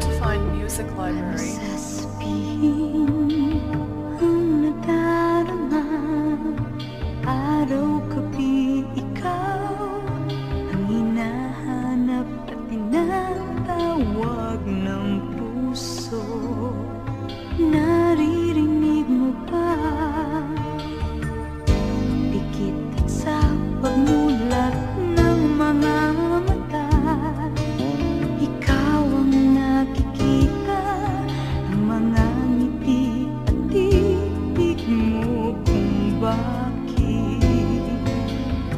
to find music library. Sasabihin ang nadarama, araw-gabi ikaw ang hinahanap at tinatawag ng puso. Naririnig mo ba? Pikit at sa pagmulat ng mga mata, ikaw ang nakikita, ang mga ngiti at titig mo kung bakit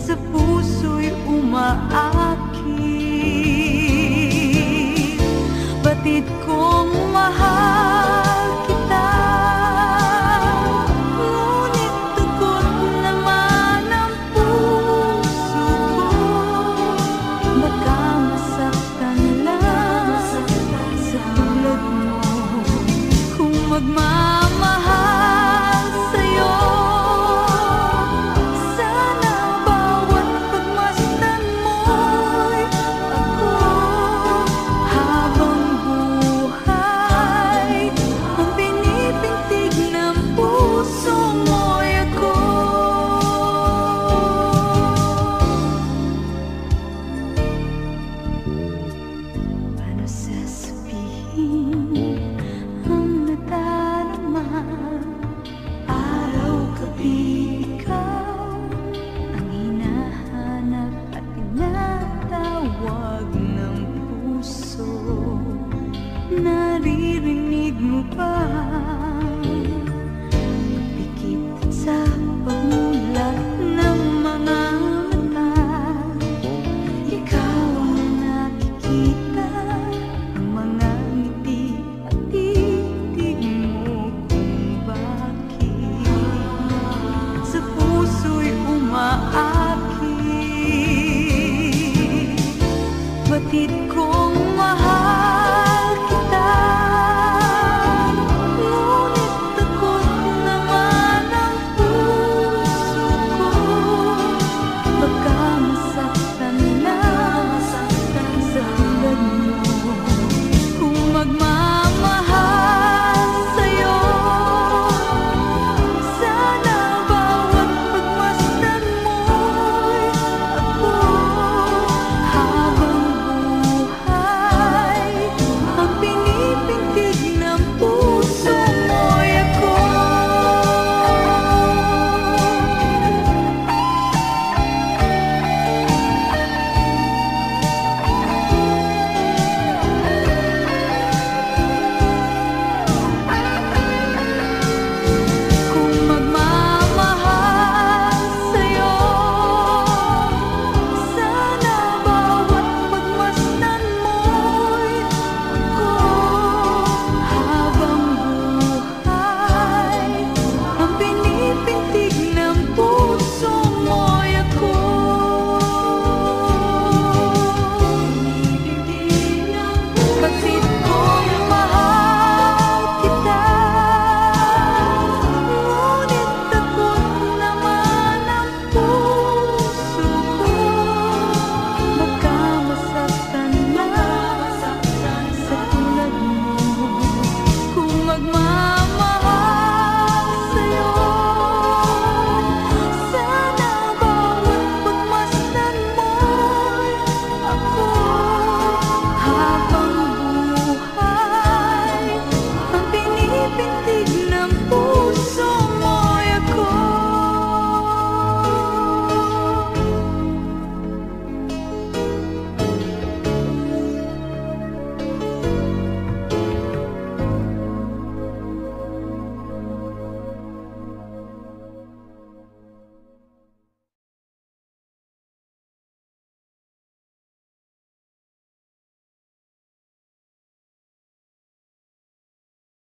sa puso'y umaakit. Batid kong mahal kita, ngunit tugot naman ang puso ko. Baka masaktan lang sa tulad mo kung magmahal